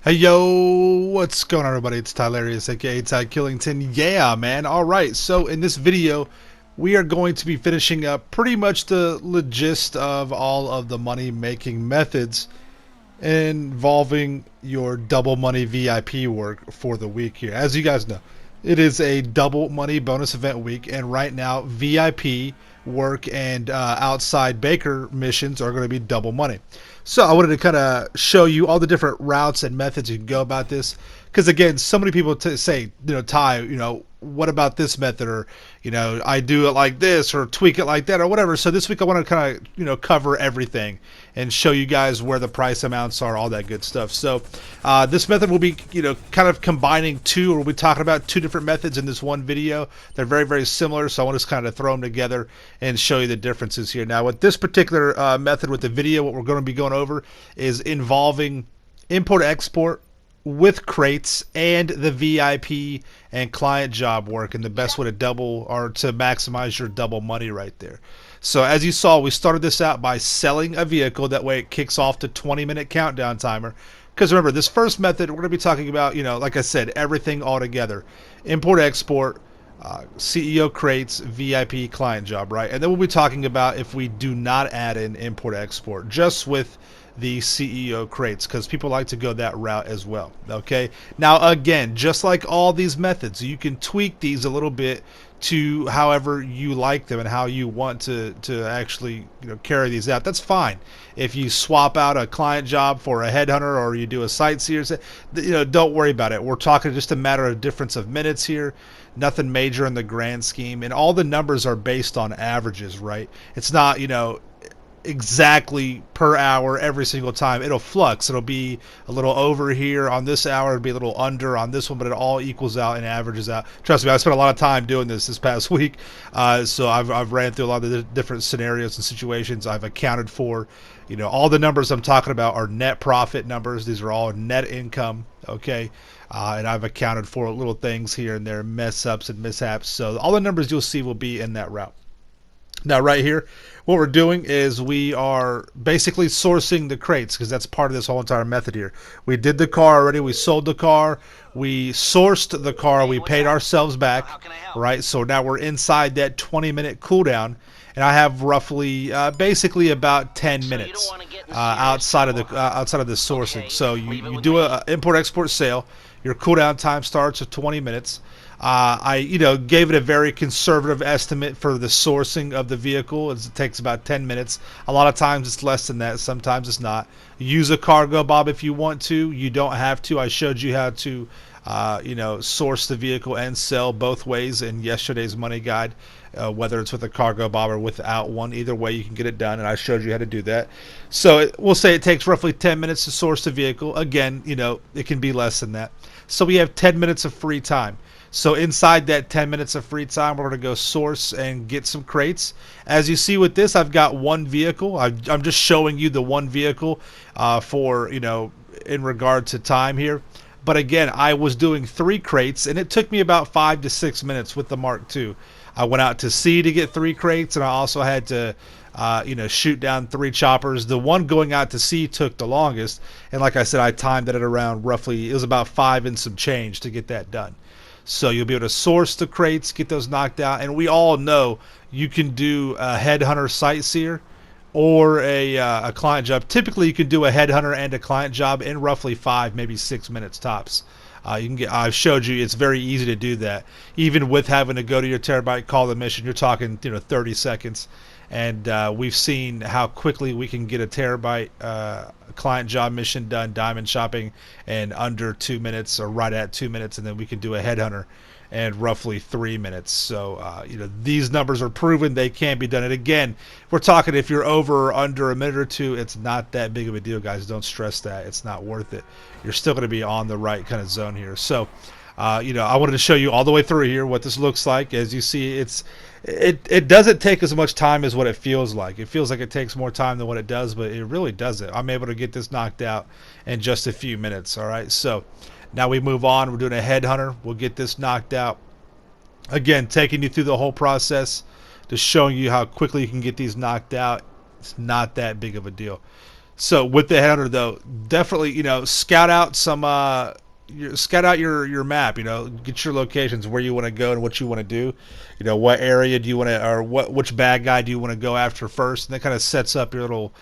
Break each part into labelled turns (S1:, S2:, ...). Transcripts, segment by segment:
S1: Hey yo, what's going on everybody? It's Tylarius aka Ty Killington. Yeah man, alright, so in this video we are going to be finishing up pretty much the gist of all of the money making methods involving your double money VIP work for the week here. As you guys know, it is a double money bonus event week, and right now VIP work and outside baker missions are going to be double money. So I wanted to kind of show you all the different routes and methods you can go about this, because again, so many people say, Ty, what about this method, or I do it like this or tweak it like that or whatever. So this week I want to kind of cover everything and show you guys where the price amounts are, all that good stuff. So this method will be kind of combining two, or we'll be talking about two different methods in this one video. They're very, very similar, so I want to just kind of throw them together and show you the differences here. Now with this particular method with the video, what we're going to be going over is involving import export with crates and the VIP and client job work, and the best way to double or to maximize your double money right there. So as you saw, we started this out by selling a vehicle. That way it kicks off the 20-minute countdown timer. Because remember, this first method, we're going to be talking about, like I said, everything all together. Import, export, CEO crates, VIP, client job, right? And then we'll be talking about if we do not add in import, export, just with the CEO crates, because people like to go that route as well. Okay, now again, just like all these methods, you can tweak these a little bit to however you like them and how you want to actually carry these out. That's fine. If you swap out a client job for a headhunter, or you do a sightseer, don't worry about it. We're talking just a matter of difference of minutes here, nothing major in the grand scheme, and all the numbers are based on averages, right? It's not exactly per hour every single time. It'll flux. It'll be a little over here on this hour, it'll be a little under on this one, but it all equals out and averages out. Trust me, I spent a lot of time doing this past week, so I've ran through a lot of the different scenarios and situations. I've accounted for, all the numbers I'm talking about are net profit numbers. These are all net income, okay? And I've accounted for little things here and there, mess ups and mishaps. So all the numbers you'll see will be in that route. Now right here, what we're doing is we are basically sourcing the crates, because that's part of this whole entire method here. We did the car already, we sold the car, we sourced the car, we paid ourselves back, right? So now we're inside that 20-minute cooldown, and I have roughly basically about 10 minutes outside of the sourcing. So you do a import export sale, your cooldown time starts at 20 minutes. I gave it a very conservative estimate for the sourcing of the vehicle. It takes about 10 minutes. A lot of times it's less than that. Sometimes it's not. Use a cargo bob if you want to. You don't have to. I showed you how to source the vehicle and sell both ways in yesterday's money guide, whether it's with a cargo bob or without one. Either way you can get it done, and I showed you how to do that. So we'll say it takes roughly 10 minutes to source the vehicle. Again, it can be less than that. So we have 10 minutes of free time. So inside that 10 minutes of free time, we're going to go source and get some crates. As you see with this, I've got one vehicle. I'm just showing you the one vehicle for, in regard to time here. But again, I was doing 3 crates, and it took me about 5 to 6 minutes with the Mark II. I went out to sea to get 3 crates, and I also had to shoot down 3 choppers. The one going out to sea took the longest, and like I said, I timed it at around roughly, it was about 5 and some change to get that done. So you'll be able to source the crates, get those knocked out, and we all know you can do a headhunter sightseer or a client job. Typically, you can do a headhunter and a client job in roughly 5, maybe 6 minutes tops. I've showed you it's very easy to do that, even with having to go to your terabyte, call the mission. You're talking 30 seconds, and we've seen how quickly we can get a terabyte client job mission done, diamond shopping, in under 2 minutes, or right at 2 minutes, and then we can do a headhunter in roughly 3 minutes. So these numbers are proven, they can be done. And again, we're talking if you're over or under a minute or two, it's not that big of a deal, guys. Don't stress that. It's not worth it. You're still going to be on the right kind of zone here. So I wanted to show you all the way through here what this looks like. As you see, it doesn't take as much time as what it feels like. It feels like it takes more time than what it does, but it really doesn't. I'm able to get this knocked out in just a few minutes. All right, so now we move on. We're doing a headhunter. We'll get this knocked out. Again, taking you through the whole process, just showing you how quickly you can get these knocked out. It's not that big of a deal. So with the Headhunter though, definitely scout out some scout out your map. Get your locations where you want to go and what you want to do. What area do you want to, or which bad guy do you want to go after first, and that kind of sets up your little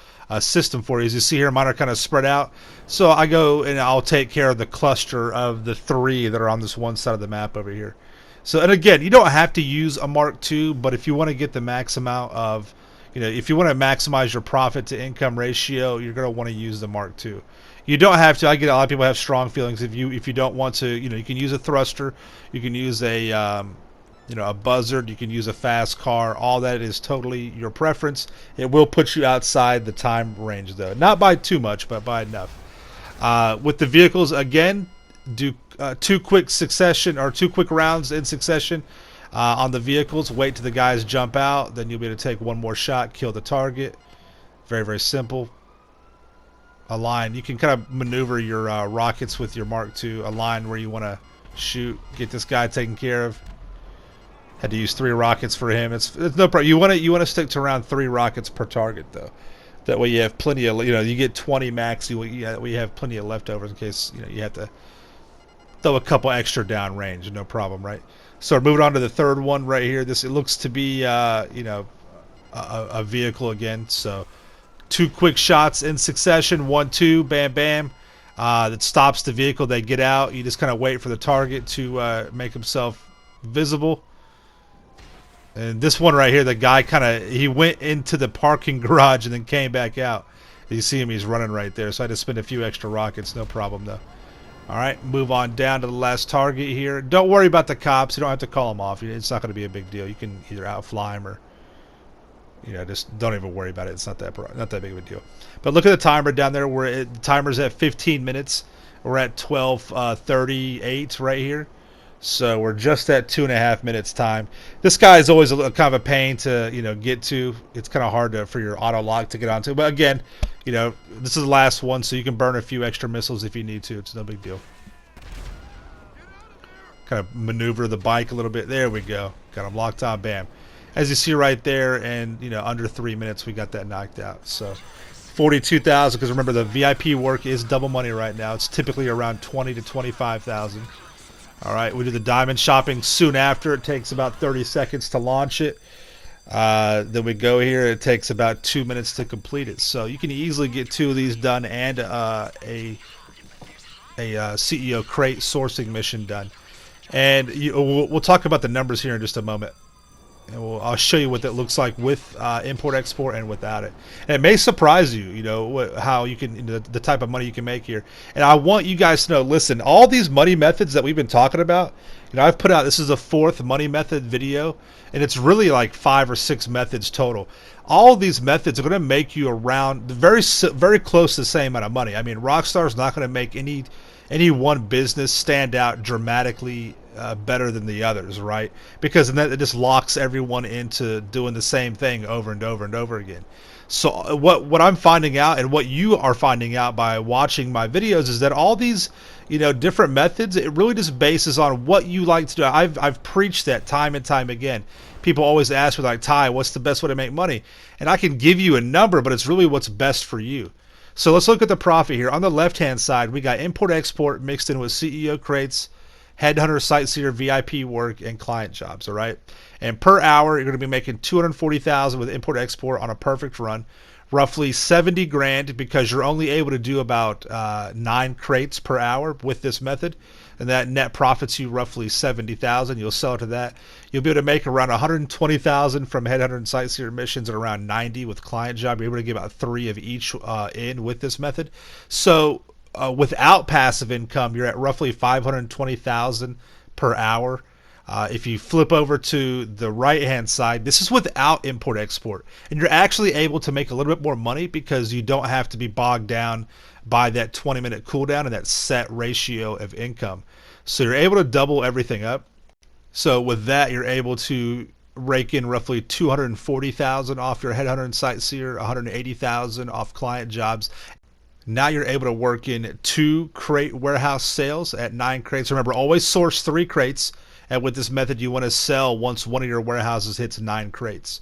S1: system for you. As you see here, mine are kind of spread out. So I go and I'll take care of the cluster of the 3 that are on this one side of the map over here. So, and again, you don't have to use a Mark II, but if you want to get the max amount of, if you want to maximize your profit to income ratio, you're going to want to use the Mark II. You don't have to. I get a lot of people have strong feelings. If you don't want to, you can use a thruster, you can use a a buzzard, you can use a fast car. All that is totally your preference. It will put you outside the time range though, not by too much, but by enough. With the vehicles, again, do 2 quick rounds in succession on the vehicles. Wait till the guys jump out, then you'll be able to take one more shot, kill the target. Very, very simple. Align. You can kind of maneuver your rockets with your Mark II. Align where you want to shoot. Get this guy taken care of. Had to use 3 rockets for him. It's no problem. You want to stick to around 3 rockets per target though. That way you have plenty of, you get 20 max. You have plenty of leftovers in case you have to throw a couple extra down range. No problem, right? So we're moving on to the third one right here. It looks to be a vehicle again. So 2 quick shots in succession. 1, 2, bam, bam. That stops the vehicle. They get out. You just kind of wait for the target to make himself visible. And this one right here, the guy he went into the parking garage and then came back out. You see him, he's running right there. So I had to spend a few extra rockets. No problem though. Alright, move on down to the last target here. Don't worry about the cops. You don't have to call them off. It's not going to be a big deal. You can either outfly them or, just don't even worry about it. It's not that big of a deal. But look at the timer down there. The timer's at 15 minutes. We're at 12:38 right here. So we're just at 2.5 minutes time. This guy is always kind of a pain to get to. It's kind of hard for your auto lock to get onto. But again, this is the last one, so you can burn a few extra missiles if you need to. It's no big deal. Kind of maneuver the bike a little bit. There we go. Got him locked on. Bam. As you see right there, and under 3 minutes we got that knocked out. So 42,000. Because remember, the VIP work is double money right now. It's typically around 20 to 25,000. All right, we do the diamond shopping soon after. It takes about 30 seconds to launch it. Then we go here. It takes about 2 minutes to complete it. So you can easily get 2 of these done and a CEO crate sourcing mission done. And we'll talk about the numbers here in just a moment. And I'll show you what that looks like with import-export and without it. And it may surprise you, how you can, the type of money you can make here. And I want you guys to know, listen, all these money methods that we've been talking about, I've put out, this is the 4th money method video, and it's really like 5 or 6 methods total. All of these methods are going to make you around very, very close to the same amount of money. I mean, Rockstar's not going to make any one business stand out dramatically better than the others, right? Because then it just locks everyone into doing the same thing over and over and over again. So what I'm finding out, and what you are finding out by watching my videos, is that all these different methods, it really just bases on what you like to do. I've preached that time and time again. People always ask me, like, Ty, what's the best way to make money? And I can give you a number, but it's really what's best for you. So let's look at the profit here. On the left-hand side, we got import-export mixed in with CEO crates, Headhunter, Sightseer, VIP work, and client jobs, all right? And per hour, you're going to be making $240,000 with import-export on a perfect run. Roughly 70 grand because you're only able to do about 9 crates per hour with this method. And that net profits you roughly 70,000. You'll sell to that. You'll be able to make around 120,000 from Headhunter and Sightseer missions and around 90 with client job. You're able to get about 3 of each in with this method. So without passive income, you're at roughly 520,000 per hour. If you flip over to the right-hand side, this is without import-export. And you're actually able to make a little bit more money because you don't have to be bogged down by that 20-minute cooldown and that set ratio of income. So you're able to double everything up. So with that, you're able to rake in roughly 240,000 off your Headhunter and Sightseer, 180,000 off client jobs. Now you're able to work in 2 crate warehouse sales at 9 crates. Remember, always source 3 crates. And with this method, you want to sell once one of your warehouses hits 9 crates.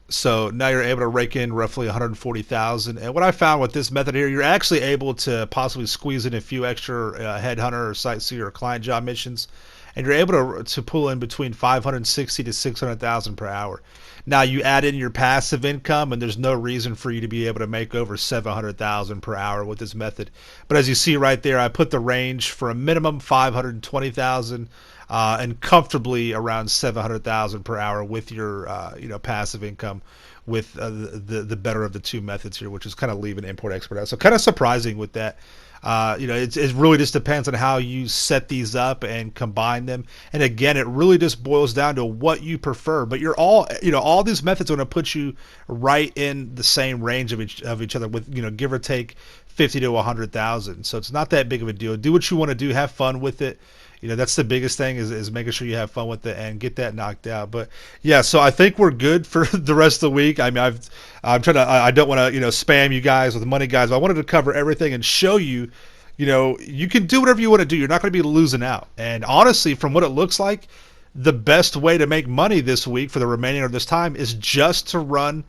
S1: So now you're able to rake in roughly 140,000. And what I found with this method here, you're actually able to possibly squeeze in a few extra headhunter or sightseer or client job missions, and you're able to pull in between 560 to 600,000 per hour. Now you add in your passive income, and there's no reason for you to be able to make over 700,000 per hour with this method. But as you see right there, I put the range for a minimum 520,000. And comfortably around 700,000 per hour with your passive income, with the better of the two methods here, which is kind of leaving import export out. So kind of surprising with that. It really just depends on how you set these up and combine them. And again, it really just boils down to what you prefer. But you're all these methods are going to put you right in the same range of each other, with give or take 50 to 100,000. So it's not that big of a deal. Do what you want to do. Have fun with it. That's the biggest thing is making sure you have fun with it and get that knocked out. But yeah, so I think we're good for the rest of the week. I mean, I'm trying to, I don't want to, spam you guys with money, guys. But I wanted to cover everything and show you, you can do whatever you want to do. You're not going to be losing out. And honestly, from what it looks like, the best way to make money this week for the remaining of this time is just to run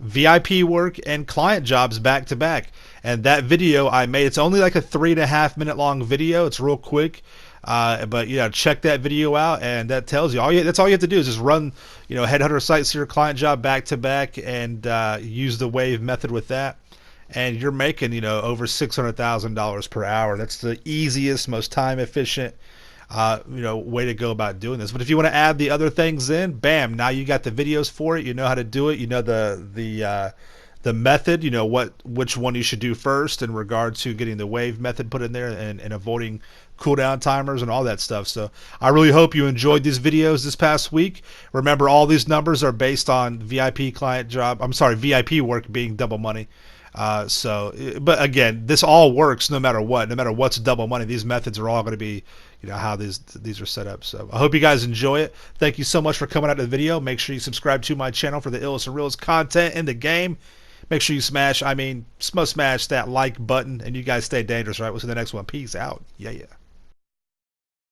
S1: VIP work and client jobs back to back. And that video I made, it's only like a 3.5 minute long video. It's real quick. But check that video out, and that tells you that's all you have to do is just run, Headhunter Sightseer client job back to back, and use the wave method with that, and you're making over $600,000 per hour. That's the easiest, most time efficient way to go about doing this. But if you want to add the other things in, bam, now you got the videos for it. You know how to do it. You know the method, which one you should do first in regard to getting the wave method put in there, and avoiding cooldown timers and all that stuff. So I really hope you enjoyed these videos this past week. Remember, all these numbers are based on VIP VIP work being double money. But again, this all works no matter what. No matter what's double money, these methods are all going to be, how these are set up. So I hope you guys enjoy it. Thank you so much for coming out to the video. Make sure you subscribe to my channel for the illest and realest content in the game. Make sure you smash that like button, and you guys stay dangerous, right? We'll see you in the next one. Peace out. Yeah.